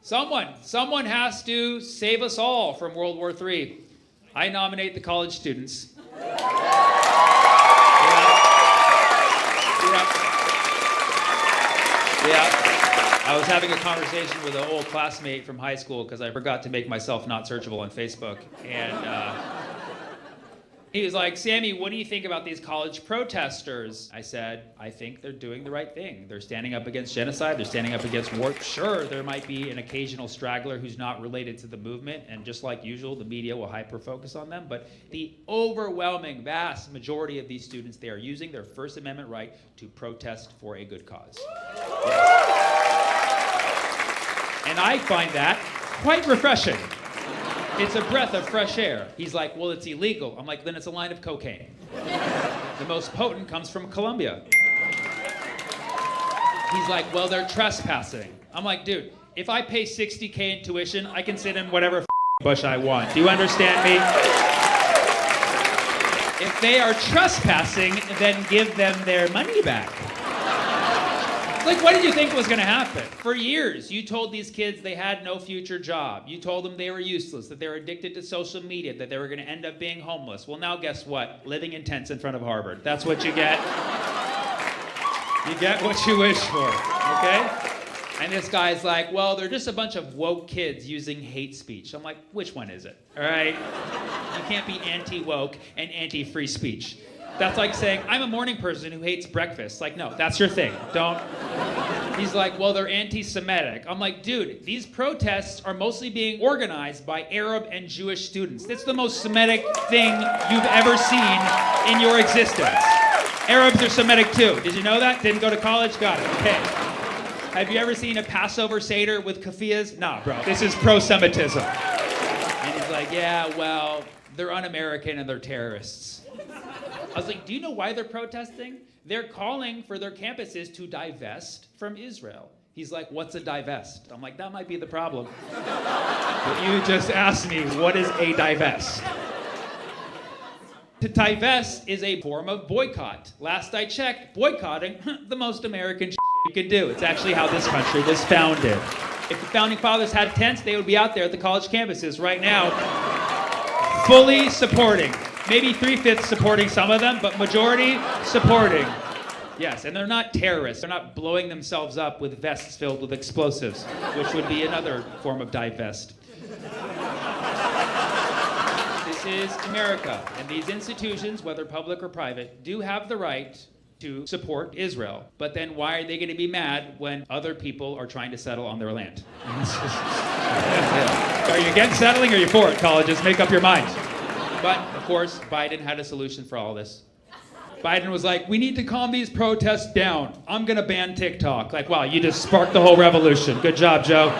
Someone has to save us all from World War III. I nominate the college students. Yeah. I was having a conversation with an old classmate from high school because I forgot to make myself not searchable on Facebook. And he was like, Sammy, what do you think about these college protesters? I said, I think they're doing the right thing. They're standing up against genocide. They're standing up against war. Sure, there might be an occasional straggler who's not related to the movement. And just like usual, the media will hyper-focus on them. But the overwhelming, vast majority of these students, they are using their First Amendment right to protest for a good cause. Yes. And I find that quite refreshing. It's a breath of fresh air. He's like, well, it's illegal. I'm like, then it's a line of cocaine. The most potent comes from Colombia. He's like, well, they're trespassing. I'm like, dude, if I pay $60K in tuition, I can sit in whatever bush I want. Do you understand me? If they are trespassing, then give them their money back. Like, what did you think was going to happen? For years, you told these kids they had no future job. You told them they were useless, that they were addicted to social media, that they were going to end up being homeless. Well, now guess what? Living in tents in front of Harvard. That's what you get. You get what you wish for, okay? And this guy's like, well, they're just a bunch of woke kids using hate speech. I'm like, which one is it? All right? You can't be anti-woke and anti-free speech. That's like saying, I'm a morning person who hates breakfast. Like, no, that's your thing. Don't. He's like, well, they're anti-Semitic. I'm like, dude, these protests are mostly being organized by Arab and Jewish students. That's the most Semitic thing you've ever seen in your existence. Arabs are Semitic too. Did you know that? Didn't go to college? Got it. Okay. Have you ever seen a Passover Seder with keffiyehs? Nah, bro. This is pro-Semitism. And he's like, yeah, well, they're un-American and they're terrorists. I was like, do you know why they're protesting? They're calling for their campuses to divest from Israel. He's like, what's a divest? I'm like, that might be the problem. But you just asked me, what is a divest? To divest is a form of boycott. Last I checked, boycotting, the most American you can do. It's actually how this country was founded. If the founding fathers had tents, they would be out there at the college campuses right now, fully supporting. Maybe 3/5 supporting some of them, but majority supporting. Yes, and they're not terrorists. They're not blowing themselves up with vests filled with explosives, which would be another form of divest. This is America, and these institutions, whether public or private, do have the right to support Israel. But then why are they going to be mad when other people are trying to settle on their land? Are you against settling or are you for it, colleges? Make up your minds. But, of course, Biden had a solution for all this. Biden was like, we need to calm these protests down. I'm going to ban TikTok. Like, wow, you just sparked the whole revolution. Good job, Joe.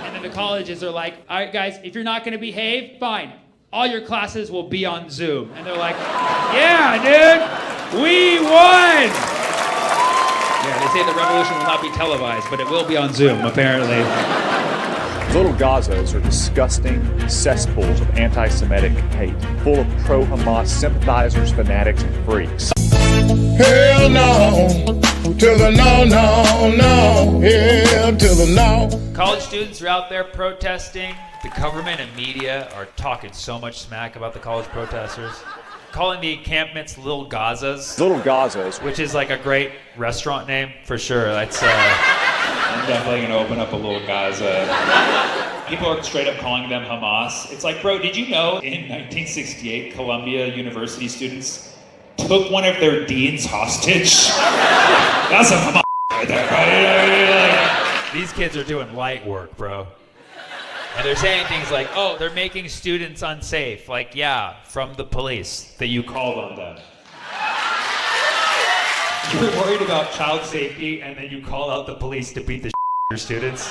And then the colleges are like, all right, guys, if you're not going to behave, fine. All your classes will be on Zoom. And they're like, yeah, dude, we won! Yeah, they say the revolution will not be televised, but it will be on Zoom, apparently. Little Gazas are disgusting cesspools of anti-Semitic hate, full of pro-Hamas sympathizers, fanatics, and freaks. Hell no, to the no, no, no, hell to the no. College students are out there protesting. The government and media are talking so much smack about the college protesters. Calling the encampments Little Gazas. Little Gazas. Which is like a great restaurant name, for sure. That's, I'm definitely going to open up a Little Gaza. People are straight up calling them Hamas. It's like, bro, did you know in 1968, Columbia University students took one of their deans hostage? That's a Hamas right there, right? These kids are doing light work, bro. And they're saying things like, oh, they're making students unsafe. Like, yeah, from the police that you called on them. You're worried about child safety, and then you call out the police to beat the out of your students?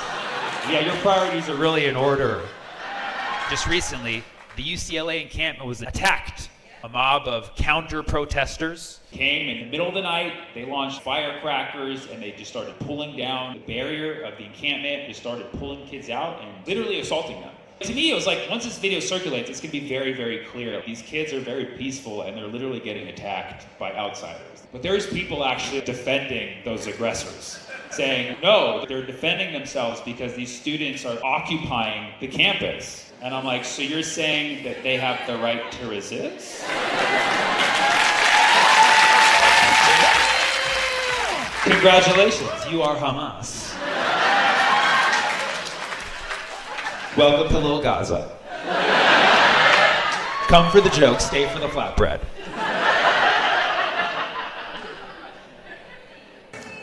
Yeah, your priorities are really in order. Just recently, the UCLA encampment was attacked. A mob of counter-protesters came in the middle of the night. They launched firecrackers, and they just started pulling down the barrier of the encampment. They started pulling kids out and literally assaulting them. To me, it was like, once this video circulates, it's going to be very, very clear. These kids are very peaceful, and they're literally getting attacked by outsiders. But there's people actually defending those aggressors. saying, no, they're defending themselves because these students are occupying the campus. And I'm like, so you're saying that they have the right to resist? Congratulations, you are Hamas. Welcome to Little Gaza. Come for the joke, stay for the flatbread.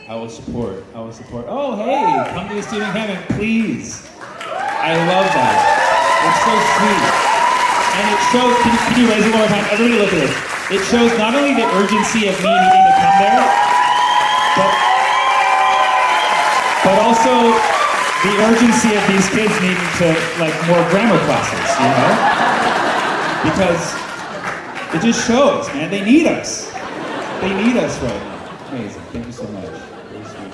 I will support. Oh, hey, come to the student campus, please. I love that. It's so sweet. And it shows, can you raise it one more time? Everybody look at this. It shows not only the urgency of me needing to come there, but also the urgency of these kids needing to, like, more grammar classes, you know? Because it just shows, man, they need us. They need us right now. Amazing, thank you so much. Very sweet.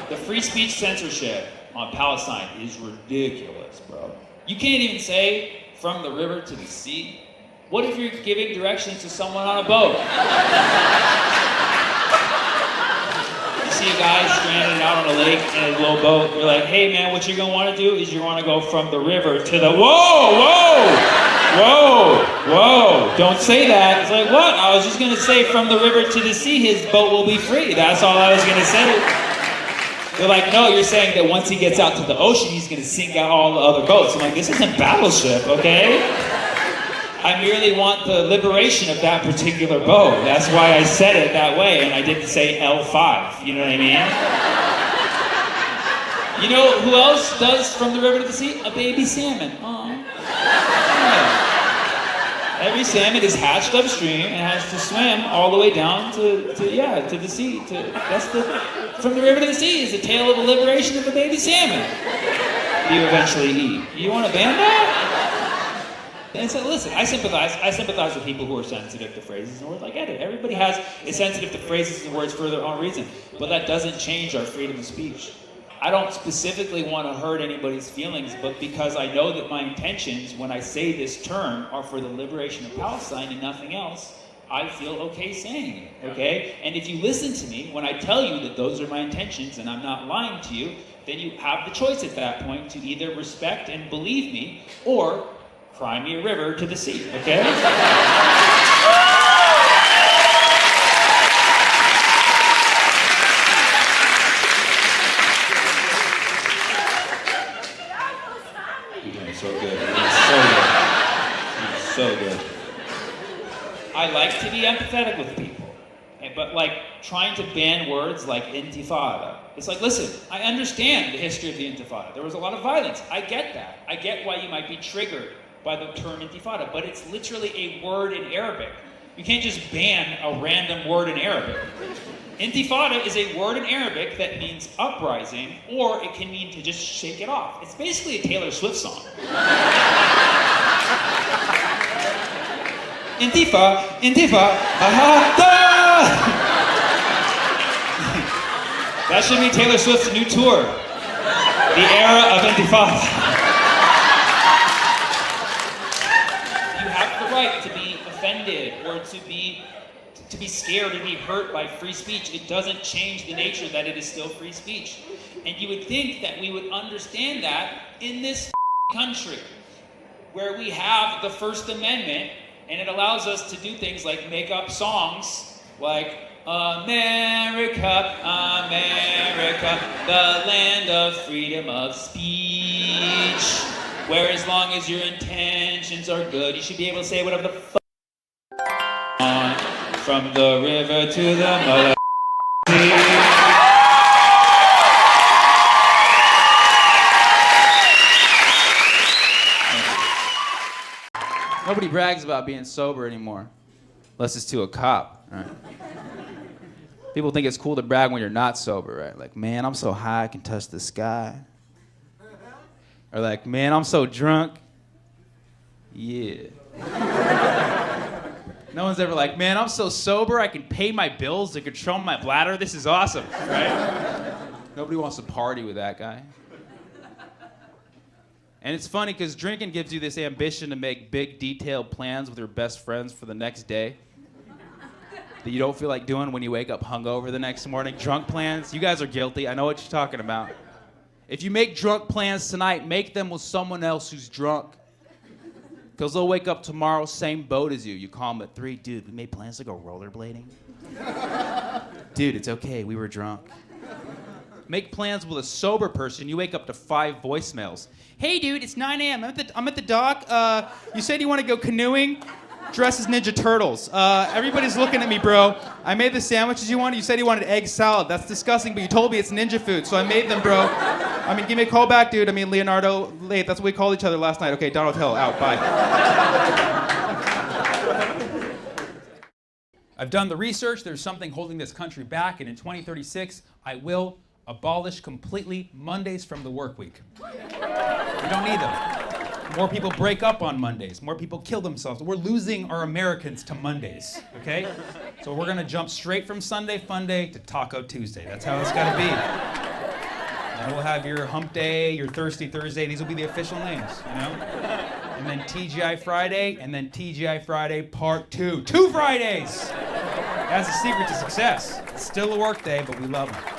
The free speech censorship on Palestine is ridiculous, bro. You can't even say from the river to the sea. What if you're giving directions to someone on a boat? See a guy stranded out on a lake in a little boat. You're like, hey man, what you're gonna want to do is you want to go from the river to the whoa, don't say that. It's like, what? I was just gonna say from the river to the sea, his boat will be free. That's all I was gonna say. They're like, no, you're saying that once he gets out to the ocean, he's gonna sink out all the other boats. I'm like, this isn't Battleship, okay? I merely want the liberation of that particular boat. That's why I said it that way, and I didn't say L5, you know what I mean? You know who else does from the river to the sea? A baby salmon. Aww. Yeah. Every salmon is hatched upstream and has to swim all the way down to the sea. From the river to the sea is the tale of the liberation of a baby salmon. You eventually eat. You want to ban that? And so listen, I sympathize with people who are sensitive to phrases and words. I get it. Everybody is sensitive to phrases and words for their own reason. But that doesn't change our freedom of speech. I don't specifically want to hurt anybody's feelings, but because I know that my intentions when I say this term are for the liberation of Palestine and nothing else, I feel okay saying it, okay? And if you listen to me, when I tell you that those are my intentions and I'm not lying to you, then you have the choice at that point to either respect and believe me or cry me a river to the sea, okay? You're doing so good. You're so good. I like to be empathetic with people, but like trying to ban words like intifada. It's like, listen, I understand the history of the intifada. There was a lot of violence. I get that. I get why you might be triggered by the term intifada, but it's literally a word in Arabic. You can't just ban a random word in Arabic. Intifada is a word in Arabic that means uprising, or it can mean to just shake it off. It's basically a Taylor Swift song. That should be Taylor Swift's new tour. The era of Intifada. Right to be offended or to be scared and be hurt by free speech. It doesn't change the nature that it is still free speech. And you would think that we would understand that in this country where we have the First Amendment and it allows us to do things like make up songs like America, America, the land of freedom of speech. Where as long as your intentions are good, you should be able to say whatever the fuck on from the river to the mother sea. Nobody brags about being sober anymore, unless it's to a cop. Right? People think it's cool to brag when you're not sober, right? Like, man, I'm so high I can touch the sky. Or like, man, I'm so drunk. Yeah. No one's ever like, man, I'm so sober I can pay my bills to control my bladder. This is awesome, right? Nobody wants to party with that guy. And it's funny because drinking gives you this ambition to make big, detailed plans with your best friends for the next day. that you don't feel like doing when you wake up hungover the next morning. Drunk plans, you guys are guilty. I know what you're talking about. If you make drunk plans tonight, make them with someone else who's drunk. Because they'll wake up tomorrow, same boat as you. You call them at 3, dude, we made plans to go rollerblading. Dude, it's okay, we were drunk. Make plans with a sober person, you wake up to 5 voicemails. Hey dude, it's 9 a.m. I'm at the dock. You said you want to go canoeing? Dressed as Ninja Turtles. Everybody's looking at me, bro. I made the sandwiches you wanted. You said you wanted egg salad. That's disgusting, but you told me it's ninja food, so I made them, bro. I mean, give me a call back, dude. I mean, Leonardo, late. That's what we called each other last night. Okay, Donald Hill, out. Bye. I've done the research. There's something holding this country back, and in 2036, I will abolish completely Mondays from the work week. We don't need them. More people break up on Mondays. More people kill themselves. We're losing our Americans to Mondays, okay? So we're gonna jump straight from Sunday Funday to Taco Tuesday. That's how it's gotta be. And we'll have your Hump Day, your Thirsty Thursday. These will be the official names, you know? And then TGI Friday, and then TGI Friday Part 2. 2 Fridays! That's the secret to success. It's still a work day, but we love them.